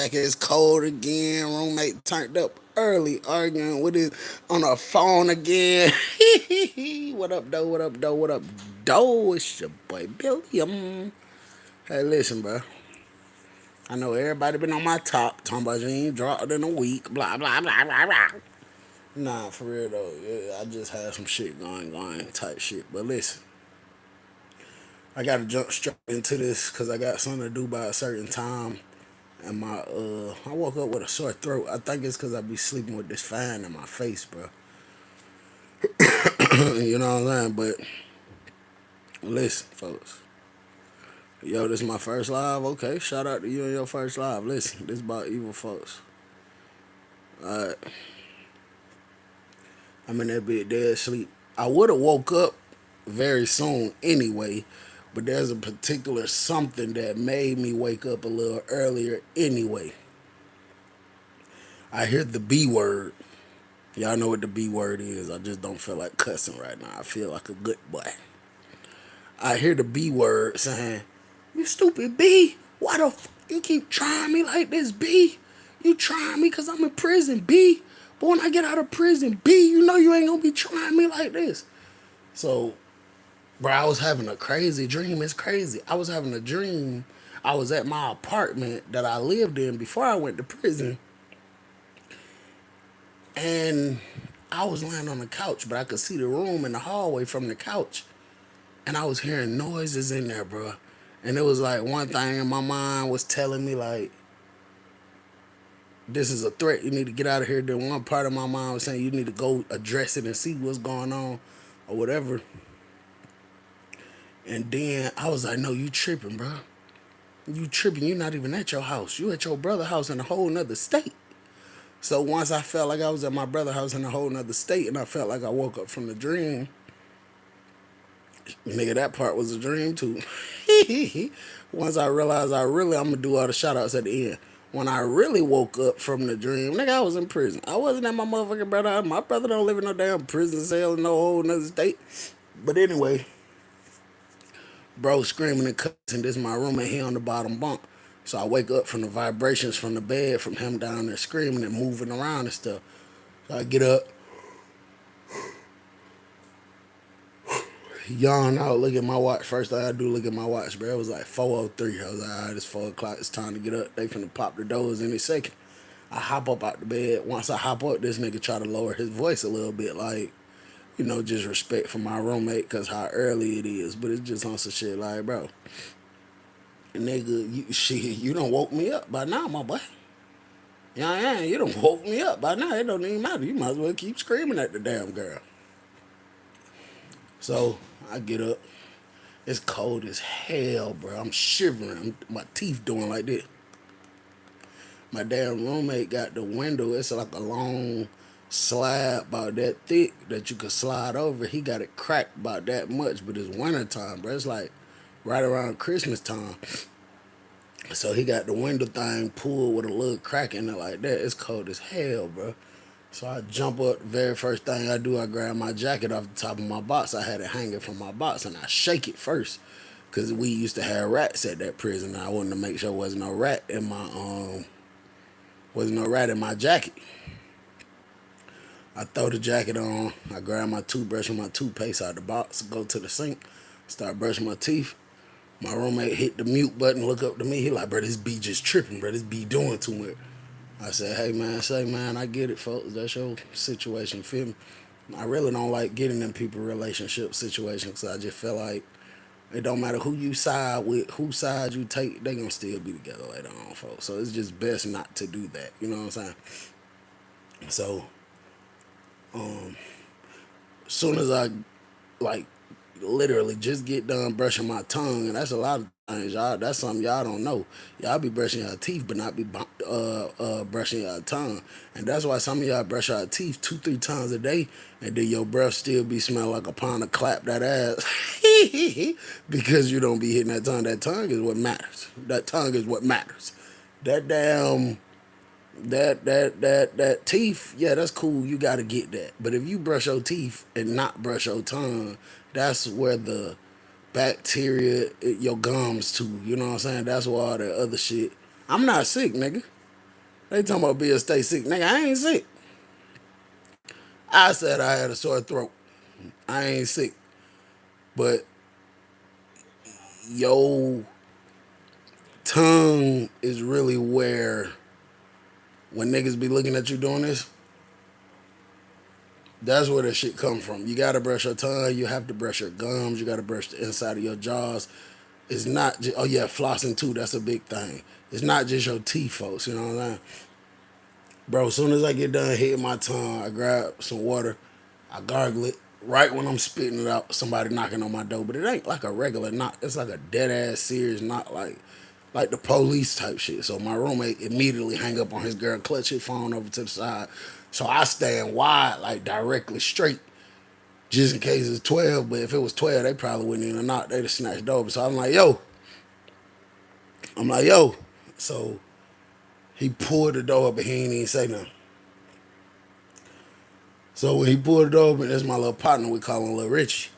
It's cold again. Roommate turned up early, arguing with his on the phone again. What up, though? What up, though? What up, though? It's your boy Billy. Hey, listen, bro. I know everybody been on my top talking about you ain't dropped in a week. Blah blah blah blah blah. Nah, for real though. Yeah, I just had some shit going type shit. But listen, I gotta jump straight into this because I got something to do by a certain time. And I woke up with a sore throat. I think it's because I be sleeping with this fan in my face, bro. You know what I'm saying? But listen, folks. Yo, this is my first live. Okay, shout out to you and your first live. Listen, this is about evil folks. Alright, I'm in that bed dead asleep. I would have woke up very soon anyway, but there's a particular something that made me wake up a little earlier anyway. I hear the B word. Y'all know what the B word is. I just don't feel like cussing right now. I feel like a good boy. I hear the B word saying, "You stupid B. Why the fuck you keep trying me like this, B? You trying me because I'm in prison, B. But when I get out of prison, B, you know you ain't gonna be trying me like this." So, bro, I was having a crazy dream. It's crazy. I was having a dream. I was at my apartment that I lived in before I went to prison. And I was laying on the couch, but I could see the room in the hallway from the couch. And I was hearing noises in there, bro. And it was like one thing in my mind was telling me like, this is a threat. You need to get out of here. Then one part of my mind was saying you need to go address it and see what's going on or whatever. And then I was like, no, you tripping, bro. You tripping. You not even at your house. You at your brother's house in a whole nother state. So once I felt like I was at my brother's house in a whole nother state and I felt like I woke up from the dream, nigga, that part was a dream too. Once I realized I'm gonna do all the shout outs at the end. When I really woke up from the dream, nigga, I was in prison. I wasn't at my motherfucking brother. My brother don't live in no damn prison cell in no whole nother state. But anyway, bro screaming and cussing. This is my roommate, he on the bottom bunk. So I wake up from the vibrations from the bed, from him down there screaming and moving around and stuff. So I get up, yawn out, look at my watch. First thing I do, look at my watch, bro. It was like 4:03. I was like, all right, it's 4 o'clock. It's time to get up. They finna pop the doors any second. I hop up out the bed. Once I hop up, this nigga try to lower his voice a little bit, like, just respect for my roommate because how early it is. But it's just on some shit like, bro, nigga, you done woke me up by now, my boy. Yeah, you done woke me up by now. It don't even matter. You might as well keep screaming at the damn girl. So I get up. It's cold as hell, bro. I'm shivering. My teeth doing like this. My damn roommate got the window. It's like a long slab about that thick that you could slide over. He got it cracked about that much, but it's winter time, bro. It's like right around Christmas time. So he got the window thing pulled with a little crack in it like that. It's cold as hell, bro. So I jump up. The very first thing I do, I grab my jacket off the top of my box. I had it hanging from my box, and I shake it first, cause we used to have rats at that prison. And I wanted to make sure there wasn't no rat in my jacket. I throw the jacket on. I grab my toothbrush and my toothpaste out the box. Go to the sink. Start brushing my teeth. My roommate hit the mute button. Look up to me. He like, bro, this B just tripping, bro. This B doing too much. I said, hey man, I get it, folks. That's your situation, feel me? I really don't like getting in people relationship situations. I just feel like it don't matter who you side with, whose side you take, they gonna still be together later on, folks. So it's just best not to do that. You know what I'm saying? So, as soon as I like literally just get done brushing my tongue, and that's a lot of things, y'all. That's something y'all don't know. Y'all be brushing your teeth, but not be brushing your tongue, and that's why some of y'all brush your teeth 2, 3 times a day, and then your breath still be smelling like a pound of clap that ass, because you don't be hitting that tongue. That tongue is what matters. That tongue is what matters. That damn that teeth, yeah, that's cool. You gotta get that. But if you brush your teeth and not brush your tongue, that's where the bacteria, your gums too. You know what I'm saying? That's where all that other shit. I'm not sick, nigga. They talking about being stay sick. Nigga, I ain't sick. I said I had a sore throat. I ain't sick. But your tongue is really where, when niggas be looking at you doing this, that's where the shit come from. You gotta brush your tongue. You have to brush your gums. You gotta brush the inside of your jaws. It's not just, oh yeah, flossing too. That's a big thing. It's not just your teeth, folks. You know what I'm saying? Bro, as soon as I get done hitting my tongue, I grab some water, I gargle it. Right when I'm spitting it out, somebody knocking on my door. But it ain't like a regular knock. It's like a dead ass serious knock, like the police type shit. So my roommate immediately hang up on his girl, clutch his phone over to the side. So I stand wide, like directly straight, just in case it's 12. But if it was 12, they probably wouldn't even knock. They'd have snatched the door. So I'm like, yo. So he pulled the door up and he ain't even say nothing. So when he pulled the door open, that's my little partner. We call him Lil Richie.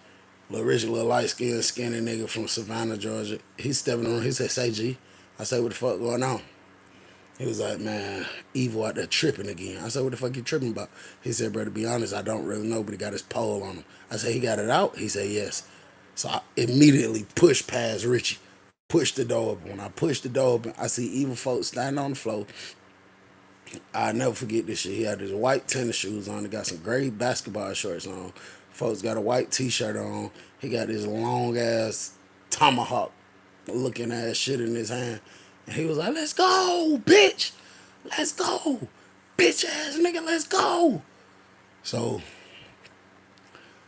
Lil Richie, little light skinned, skinny nigga from Savannah, Georgia. He stepping on. He said, "Say G." I said, "What the fuck going on?" He was like, "Man, Evil out there tripping again." I said, "What the fuck you tripping about?" He said, "Bro, to be honest, I don't really know, but he got his pole on him." I said, "He got it out?" He said, "Yes." So I immediately pushed past Richie, pushed the door open. When I pushed the door open, I see Evil folks standing on the floor. I never forget this shit. He had his white tennis shoes on. He got some gray basketball shorts on. Folks got a white t-shirt on. He got this long ass tomahawk looking ass shit in his hand. And he was like, "Let's go, bitch. Let's go. Bitch ass nigga, let's go." So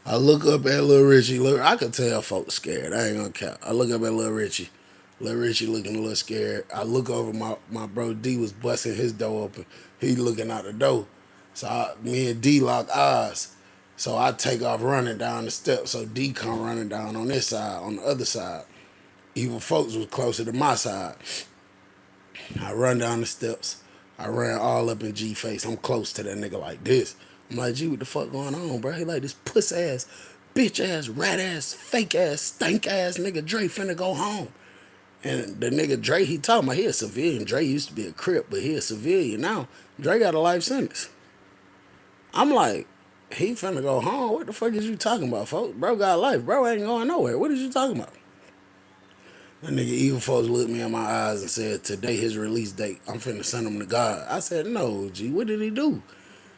I look up at Lil Richie. I could tell folks scared. I ain't gonna count. I look up at Lil Richie. Lil Richie looking a little scared. I look over, my bro D was busting his door open. He looking out the door. So me and D lock eyes. So I take off running down the steps. So D come running down on this side, on the other side. Evil folks was closer to my side. I run down the steps. I ran all up in G face. I'm close to that nigga like this. I'm like, "G, what the fuck going on, bro?" He like, "This puss ass, bitch ass, rat ass, fake ass, stink ass nigga Dre finna go home." And the nigga Dre, he talking about he a civilian. Dre used to be a crip, but he a civilian now. Dre got a life sentence. I'm like, he finna go home. What the fuck is you talking about, folks? Bro got life. Bro ain't going nowhere. What is you talking about? That nigga evil folks looked me in my eyes and said, "Today his release date. I'm finna send him to God." I said, "No, G, what did he do?"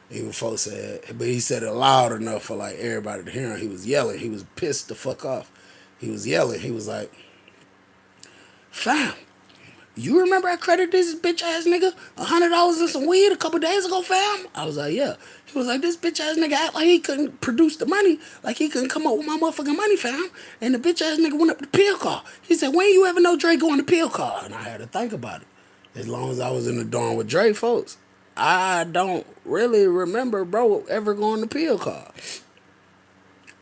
Evil folks said, but he said it loud enough for like everybody to hear him. He was yelling. He was pissed the fuck off. He was yelling. He was like, "Fam, you remember I credited this bitch ass nigga $100 and some weed a couple days ago, fam?" I was like, "Yeah." He was like, "This bitch ass nigga act like he couldn't produce the money, like he couldn't come up with my motherfucking money, fam." And the bitch ass nigga went up to the pill car. He said, "When you ever know Dre going to pill car?" And I had to think about it. As long as I was in the dorm with Dre folks, I don't really remember bro ever going to pill car.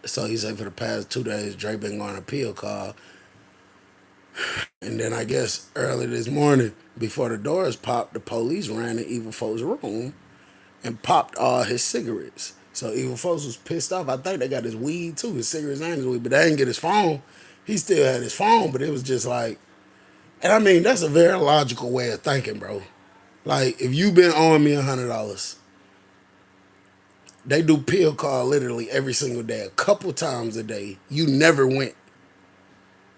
So he said for the past 2 days, Dre been going to pill car. And then I guess early this morning, before the doors popped, the police ran in Evil Folks' room and popped all his cigarettes. So Evil Folks was pissed off. I think they got his weed too, his cigarettes and his weed, but they didn't get his phone. He still had his phone, but it was just like, and I mean, that's a very logical way of thinking, bro. Like, if you been owing me $100, they do pill call literally every single day, a couple times a day. You never went.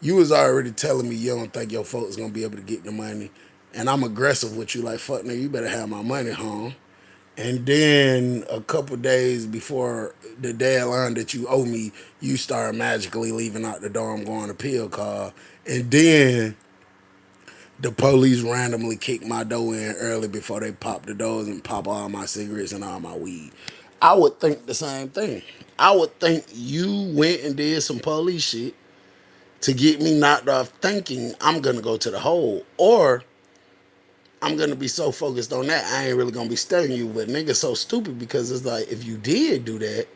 You was already telling me you don't think your folks gonna be able to get the money. And I'm aggressive with you, like, "Fuck nigga, you better have my money home." And then a couple days before the deadline that you owe me, you start magically leaving out the door. I'm going to pill call. And then the police randomly kicked my door in early before they pop the doors and pop all my cigarettes and all my weed. I would think the same thing. I would think you went and did some police shit to get me knocked off thinking I'm gonna go to the hole. Or I'm gonna be so focused on that I ain't really gonna be studying you. But nigga so stupid because it's like if you did do that,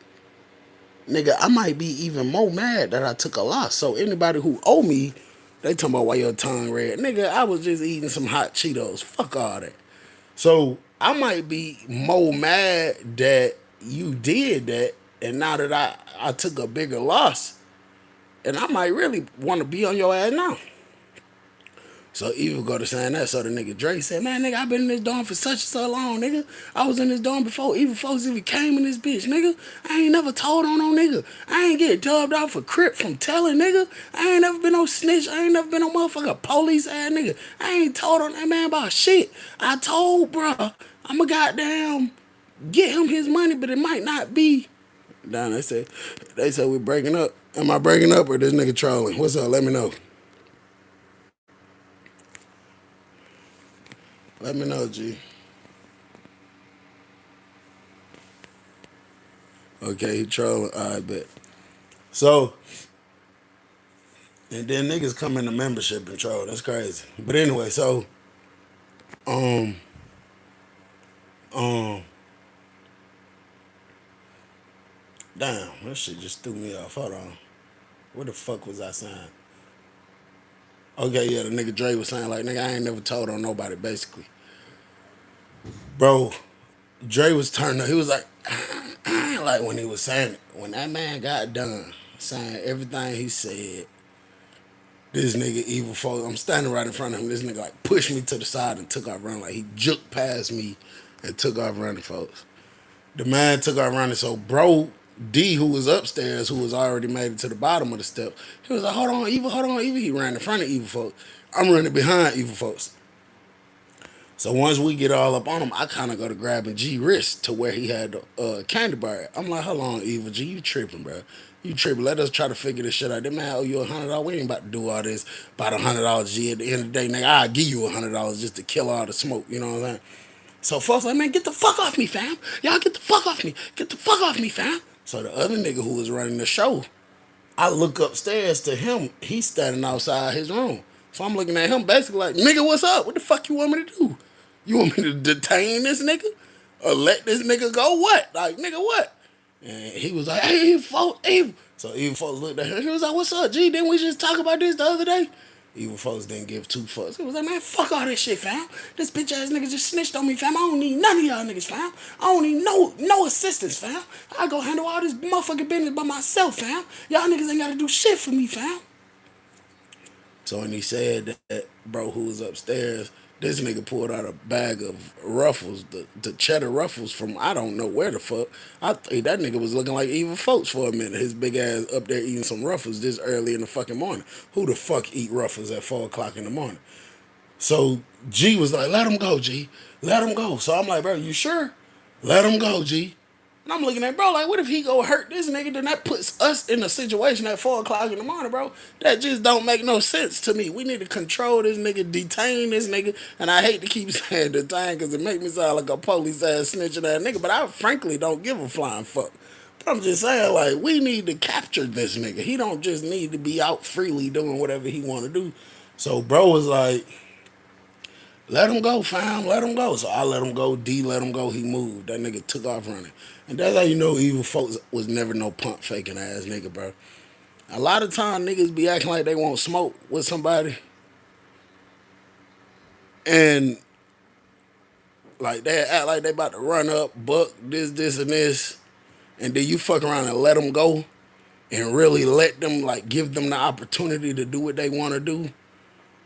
nigga, I might be even more mad that I took a loss. So anybody who owe me, they talking about why your tongue red. Nigga, I was just eating some hot Cheetos. Fuck all that. So I might be more mad that you did that, and now that I took a bigger loss, and I might really want to be on your ass now. So Evil go to saying that. So the nigga Drake said, man, nigga, I been in this dorm for such and so long, nigga. I was in this dorm before Evil folks even came in this bitch, nigga. I ain't never told on no nigga. I ain't get dubbed out for crip from telling, nigga. I ain't never been no snitch. I ain't never been no motherfucker police ass nigga. I ain't told on that man about shit. I told, bruh, I'ma goddamn get him his money, but it might not be. Down, they said we breaking up. Am I breaking up or this nigga trolling? What's up? Let me know. Let me know, G. Okay, he trolling. I bet. So, and then niggas come into membership and troll. That's crazy. But anyway, so, um, um, damn, that shit just threw me off. Hold on. What the fuck was I saying? Okay, yeah, the nigga Dre was saying, like, nigga, I ain't never told on nobody, basically. Bro, Dre was turning up. He was like, like when he was saying it. When that man got done saying everything he said, this nigga Evil Folks, I'm standing right in front of him. This nigga like pushed me to the side and took off running. Like he juked past me and took off running, folks. The man took off running. So bro D, who was upstairs, who was already made it to the bottom of the step, he was like, hold on, Evil. He ran in front of Evil Folks. I'm running behind Evil Folks. So once we get all up on him, I kind of go to grabbing G wrist to where he had the candy bar. I'm like, hold on, Evil G, you tripping, bro? You tripping? Let us try to figure this shit out. That man owe you $100. We ain't about to do all this about $100. G. At the end of the day, nigga, I'll give you $100 just to kill all the smoke. You know what I'm saying? So folks like, man, get the fuck off me, fam. Y'all get the fuck off me. Get the fuck off me, fam. So the other nigga who was running the show, I look upstairs to him. He's standing outside his room. So I'm looking at him basically like, nigga, what's up? What the fuck you want me to do? You want me to detain this nigga? Or let this nigga go? What? Like, nigga, what? And he was like, hey, Evil. So Evil folks looked at him. He was like, what's up, G? Didn't we just talk about this the other day? Evil folks didn't give two fucks. He was like, man, fuck all this shit, fam. This bitch ass nigga just snitched on me, fam. I don't need none of y'all niggas, fam. I don't need no assistance, fam. I go handle all this motherfucking business by myself, fam. Y'all niggas ain't gotta do shit for me, fam. So when he said that, bro, who was upstairs, this nigga pulled out a bag of Ruffles, the cheddar Ruffles from I don't know where the fuck. I think that nigga was looking like Evil Folks for a minute. His big ass up there eating some Ruffles this early in the fucking morning. Who the fuck eat Ruffles at 4 o'clock in the morning? So G was like, let him go, G. Let him go. So I'm like, bro, you sure? Let him go, G. And I'm looking at bro, like, what if he go hurt this nigga? Then that puts us in a situation at 4 o'clock in the morning, bro. That just don't make no sense to me. We need to control this nigga, detain this nigga. And I hate to keep saying detain because it make me sound like a police ass snitching ass nigga, but I frankly don't give a flying fuck. But I'm just saying, like, we need to capture this nigga. He don't just need to be out freely doing whatever he want to do. So bro was like, let him go, fam. Let him go. So I let him go. D let him go. He moved. That nigga took off running. And that's how you know Evil Folks was never no pump faking ass nigga, bro. A lot of time niggas be acting like they want smoke with somebody. And like they act like they about to run up, buck, this, and this. And then you fuck around and let them go. And really let them, like, give them the opportunity to do what they want to do.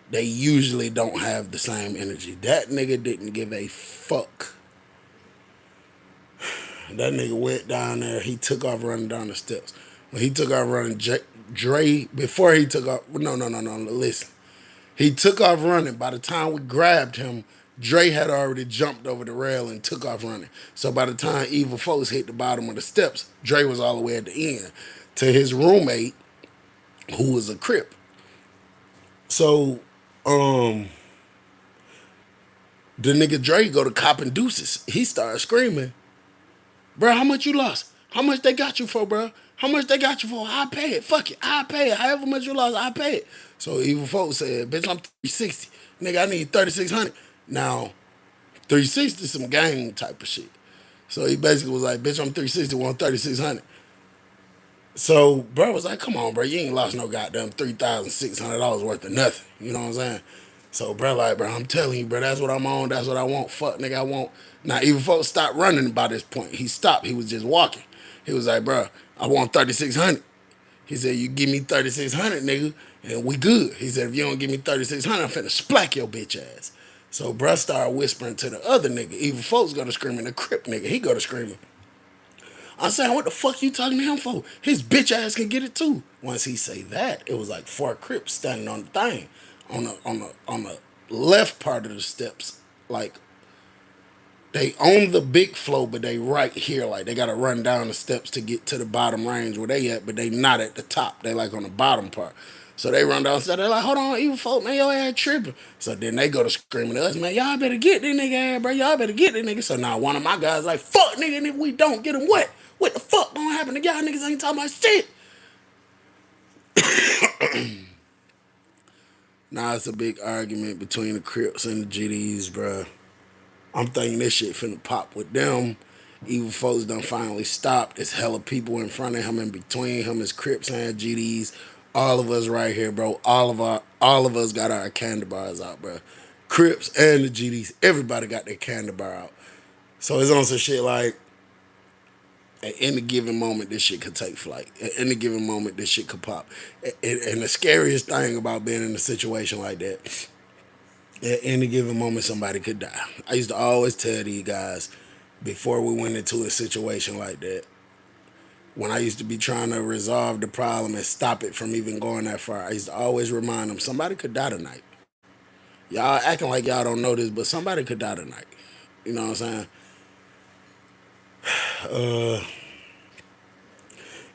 They usually don't have the same energy. That nigga didn't give a fuck. That nigga went down there. He took off running down the steps. When he took off running, Dre, before he took off, no, listen. He took off running. By the time we grabbed him, Dre had already jumped over the rail and took off running. So by the time Evil Folks hit the bottom of the steps, Dre was all the way at the end to his roommate, who was a Crip. So, the nigga Dre go to copping deuces. He started screaming, bro, how much you lost? How much they got you for, bro? How much they got you for? I pay it. Fuck it. I pay it. However much you lost, I pay it. So Evil Folks said, bitch, I'm 360. Nigga, I need 3,600. Now, 360 some gang type of shit. So he basically was like, bitch, I'm 360, want 3,600. So bro was like, come on, bro, you ain't lost no goddamn $3,600 worth of nothing. You know what I'm saying? So bro, like, bro, I'm telling you, bro, that's what I'm on. That's what I want. Fuck, nigga, I want. Now, Evil Folks stopped running by this point. He stopped. He was just walking. He was like, bro, I want 3,600. He said, you give me 3,600, nigga, And we good. He said, if you don't give me 3,600, I'm finna splack your bitch ass. So bruh started whispering to the other nigga. Evil folks go to screaming. The Crip nigga, he go to screaming. I'm saying, what the fuck you talking to him for? His bitch ass can get it too. Once he say that, it was like 4 Crips standing on the thing, on the left part of the steps, like they own the big flow, but they right here. Like they gotta run down the steps to get to the bottom range where they at, but they not at the top. They like on the bottom part. So they run down, so they're like, hold on, evil folk, man, your ass tripping. So then they go to screaming to us, man, y'all better get this nigga ass, bro. Y'all better get this nigga. So now one of my guys like, fuck nigga, and if we don't get him wet, what the fuck gonna happen to y'all niggas ain't talking about shit? Now it's a big argument between the Crips and the GDs, bro. I'm thinking this shit finna pop with them. Evil folks done finally stopped. There's hella people in front of him, in between him, his Crips and GDs. All of us right here, bro. All of us got our candy bars out, bro. Crips and the GDs, everybody got their candy bar out. So it's on some shit like at any given moment this shit could take flight. At any given moment this shit could pop. And the scariest thing about being in a situation like that, at any given moment somebody could die. I used to always tell these guys before we went into a situation like that, when I used to be trying to resolve the problem and stop it from even going that far, I used to always remind them somebody could die tonight. Y'all acting like y'all don't know this, but somebody could die tonight. You know what I'm saying?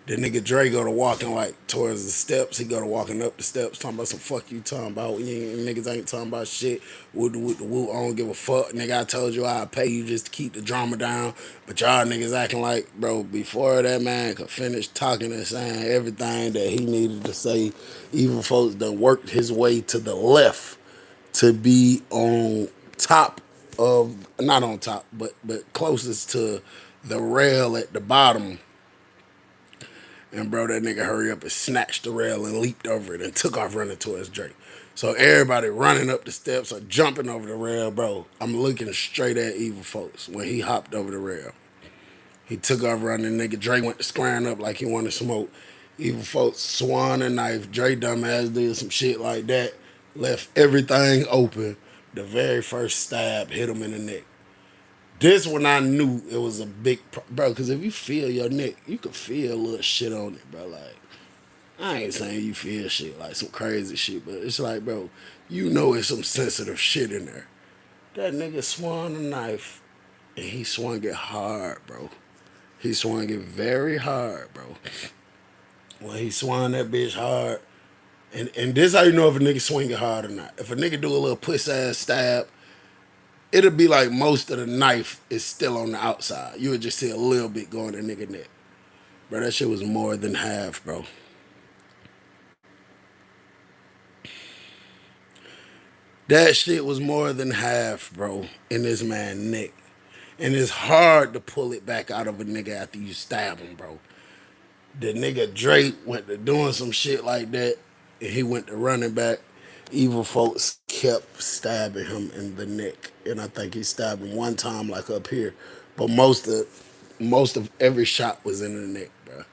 The nigga Dre go to walking like towards the steps. He go to walking up the steps, talking about some fuck you talking about. Niggas ain't talking about shit. Woo the woo. I don't give a fuck. Nigga, I told you I'd pay you just to keep the drama down. But y'all niggas acting like, bro, before that man could finish talking and saying everything that he needed to say, evil folks done worked his way to the left to be on top of, not on top, but closest to the rail at the bottom. And bro, that nigga hurry up and snatched the rail and leaped over it and took off running towards Drake. So everybody running up the steps or jumping over the rail, bro. I'm looking straight at evil folks when he hopped over the rail. He took off running. Nigga Drake went to squaring up like he wanted smoke. Evil folks swan a knife. Dre dumbass did some shit like that. Left everything open. The very first stab hit him in the neck. This when I knew it was a big bro. Because if you feel your neck, you could feel a little shit on it, bro. Like I ain't saying you feel shit like some crazy shit, but it's like, bro, you know it's some sensitive shit in there. That nigga swung a knife, and he swung it hard, bro. He swung it very hard, bro. When he swung that bitch hard, and this how you know if a nigga swing it hard or not. If a nigga do a little puss ass stab, it'll be like most of the knife is still on the outside. You would just see a little bit going in the nigga neck. Bro, that shit was more than half, bro. That shit was more than half, bro, in this man's neck. And it's hard to pull it back out of a nigga after you stab him, bro. The nigga Drake went to doing some shit like that, and he went to running back. Evil folks kept stabbing him in the neck, and I think he stabbed him one time, like up here. But most of every shot was in the neck, bro.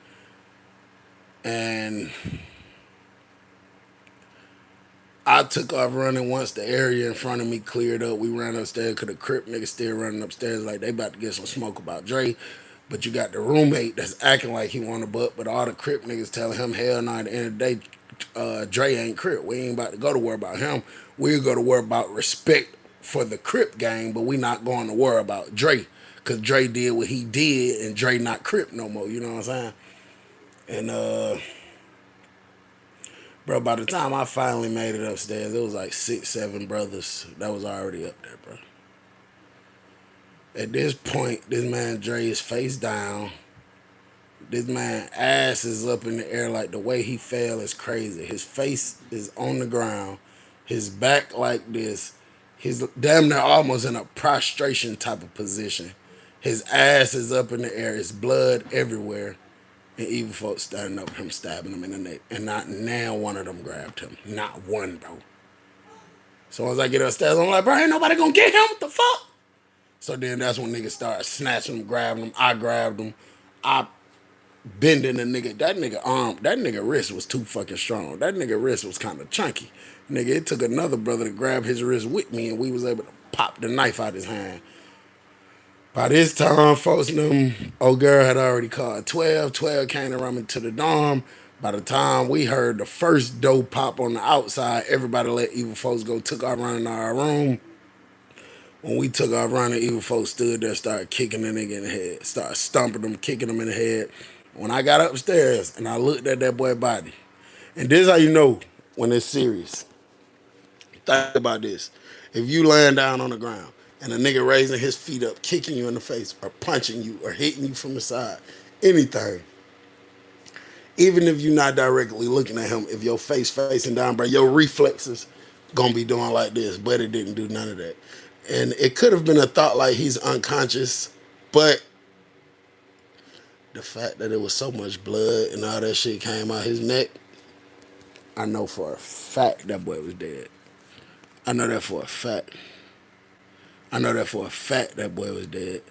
And I took off running once the area in front of me cleared up. We ran upstairs because the Crip niggas still running upstairs like they about to get some smoke about Dre. But you got the roommate that's acting like he want a butt, but all the Crip niggas telling him, hell no, at the end of the day, Dre ain't Crip. We ain't about to go to worry about him. We'll go to worry about respect for the Crip gang, but we not going to worry about Dre. Because Dre did what he did, and Dre not Crip no more, you know what I'm saying? And, bro, by the time I finally made it upstairs, it was like 6, 7 brothers that was already up there, bro. At this point, this man Dre is face down. This man ass is up in the air like the way he fell is crazy. His face is on the ground. His back like this. He's damn near almost in a prostration type of position. His ass is up in the air. It's blood everywhere. And evil folks standing up, him stabbing him in the neck. And not now one of them grabbed him. Not one, bro. So once I get upstairs, I'm like, bro, ain't nobody gonna get him. What the fuck? So then that's when niggas start snatching him, grabbing him. I grabbed him. I bending the nigga. That nigga wrist was too fucking strong. That nigga wrist was kind of chunky. Nigga, it took another brother to grab his wrist with me, and we was able to pop the knife out his hand. By this time, folks, them old girl had already called 12. 12 came to run me to the dorm. By the time we heard the first door pop on the outside, everybody let evil folks go, took our run in our room. When we took our run, the evil folks stood there, started kicking the nigga in the head, started stomping him, kicking him in the head. When I got upstairs and I looked at that boy's body, and this is how you know when it's serious. Think about this. If you laying down on the ground and a nigga raising his feet up, kicking you in the face, or punching you, or hitting you from the side, anything, even if you're not directly looking at him, if your face facing down, bro, your reflexes gonna be doing like this, but it didn't do none of that. And it could have been a thought like he's unconscious, but the fact that it was so much blood and all that shit came out his neck, I know for a fact that boy was dead. I know that for a fact. I know that for a fact that boy was dead.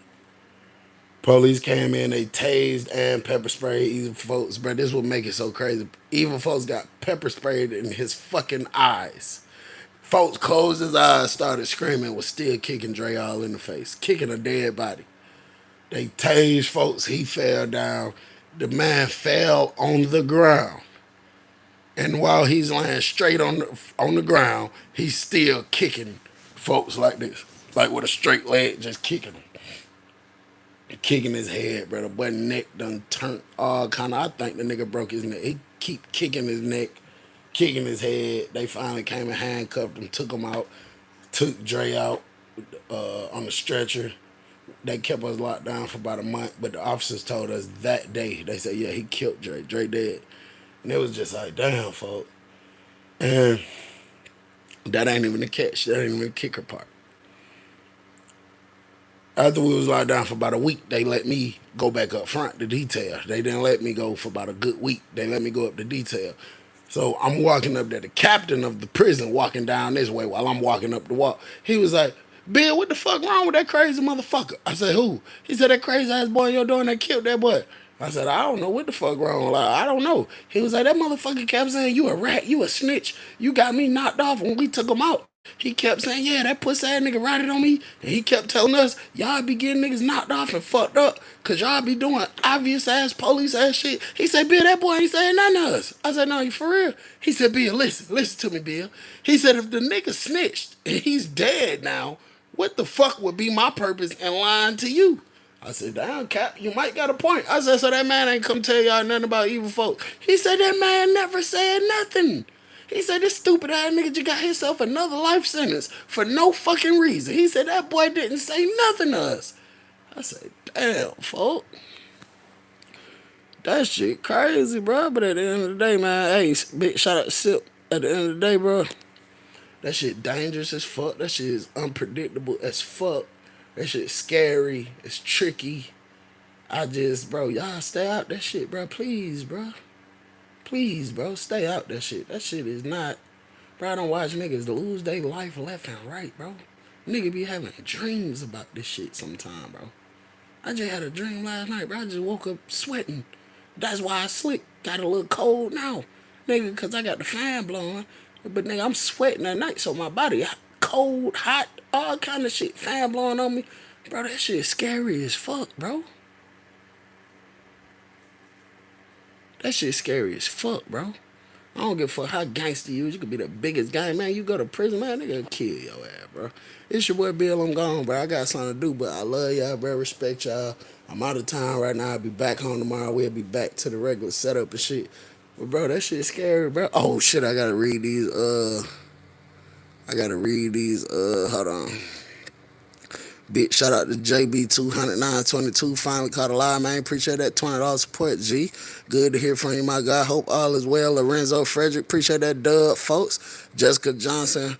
Police came in, they tased and pepper sprayed evil folks. Bro, this would make it so crazy. Evil folks got pepper sprayed in his fucking eyes. Folks closed his eyes, started screaming, was still kicking Dre all in the face, kicking a dead body. They tased folks, he fell down. The man fell on the ground. And while he's laying straight on the ground, he's still kicking folks like this. Like with a straight leg, just kicking them. Kicking his head, bro. The boy neck done turned all kind of. I think the nigga broke his neck. He keep kicking his neck, kicking his head. They finally came and handcuffed him, took him out, took Dre out on the stretcher. They kept us locked down for about a month, but the officers told us that day, they said, yeah, he killed Dre. Dre dead. And it was just like, damn, folks. And that ain't even the catch. That ain't even the kicker part. After we was locked down for about a week, they let me go back up front to detail. They didn't let me go for about a good week. They let me go up to detail. So I'm walking up there. The captain of the prison walking down this way while I'm walking up the walk. He was like, Bill, what the fuck wrong with that crazy motherfucker? I said, who? He said, that crazy ass boy in your door that killed that boy. I said, I don't know what the fuck wrong. Like, I don't know. He was like, that motherfucker kept saying, you a rat, you a snitch. You got me knocked off when we took him out. He kept saying, yeah, that pussy ass nigga ratted on me. And he kept telling us, y'all be getting niggas knocked off and fucked up because y'all be doing obvious ass police ass shit. He said, Bill, that boy ain't saying nothing to us. I said, no, you for real? He said, Bill, listen to me, Bill. He said, if the nigga snitched and he's dead now, what the fuck would be my purpose in lying to you? I said, damn, Cap, you might got a point. I said, so that man ain't come tell y'all nothing about evil folk. He said, that man never said nothing. He said, this stupid ass nigga just got himself another life sentence for no fucking reason. He said, that boy didn't say nothing to us. I said, damn, folk. That shit crazy, bro. But at the end of the day, man, hey, big shout out to Sip. At the end of the day, bro, that shit dangerous as fuck. That shit is unpredictable as fuck. That shit scary. It's tricky. I just, bro, y'all stay out that shit, bro. Please, bro. Please, bro, stay out that shit. That shit is not. Bro, I don't watch niggas lose their life left and right, bro. Nigga be having dreams about this shit sometime, bro. I just had a dream last night, bro. I just woke up sweating. That's why I slick. Got a little cold now. Nigga, because I got the fan blowing. But, nigga, I'm sweating at night, so my body cold, hot, all kind of shit. Fan blowing on me. Bro, that shit is scary as fuck, bro. That shit scary as fuck, bro. I don't give a fuck how gangster you is. You could be the biggest gang, man. You go to prison, man, they gonna kill your ass, bro. It's your boy Bill. I'm gone, bro. I got something to do, but I love y'all, bro. Respect y'all. I'm out of town right now. I'll be back home tomorrow. We'll be back to the regular setup and shit. But bro, that shit scary, bro. Oh shit, I gotta read these. Hold on. Big shout out to JB20922. Finally caught a lie, man. Appreciate that $20 support, G. Good to hear from you, my guy. Hope all is well. Lorenzo Frederick, appreciate that dub, folks. Jessica Johnson,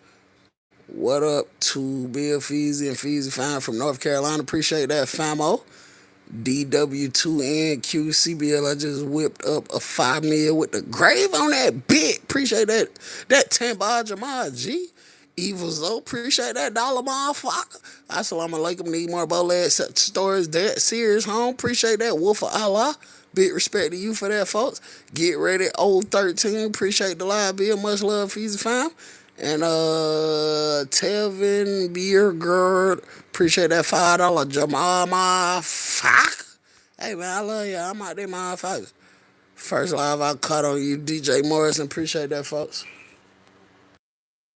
what up to Bill Feezy and Feezy Fine from North Carolina? Appreciate that, famo. DW2NQCBL, I just whipped up a 5 mil with the grave on that bit. Appreciate that. That 10 bar Jamal, G. Evil Zoe, appreciate that dollar, motherfucker. Assalamu alaikum, need more bow-legged stories. That serious, home. Appreciate that. Wolf of Allah. Big respect to you for that, folks. Get ready, old 13. Appreciate the live bill. Much love, Feezy Fam. And Tevin Beer Girl. Appreciate that $5 Jamal, motherfucker. Hey, man, I love you. I'm out there, motherfuckers. First live I caught on you, DJ Morrison. Appreciate that, folks.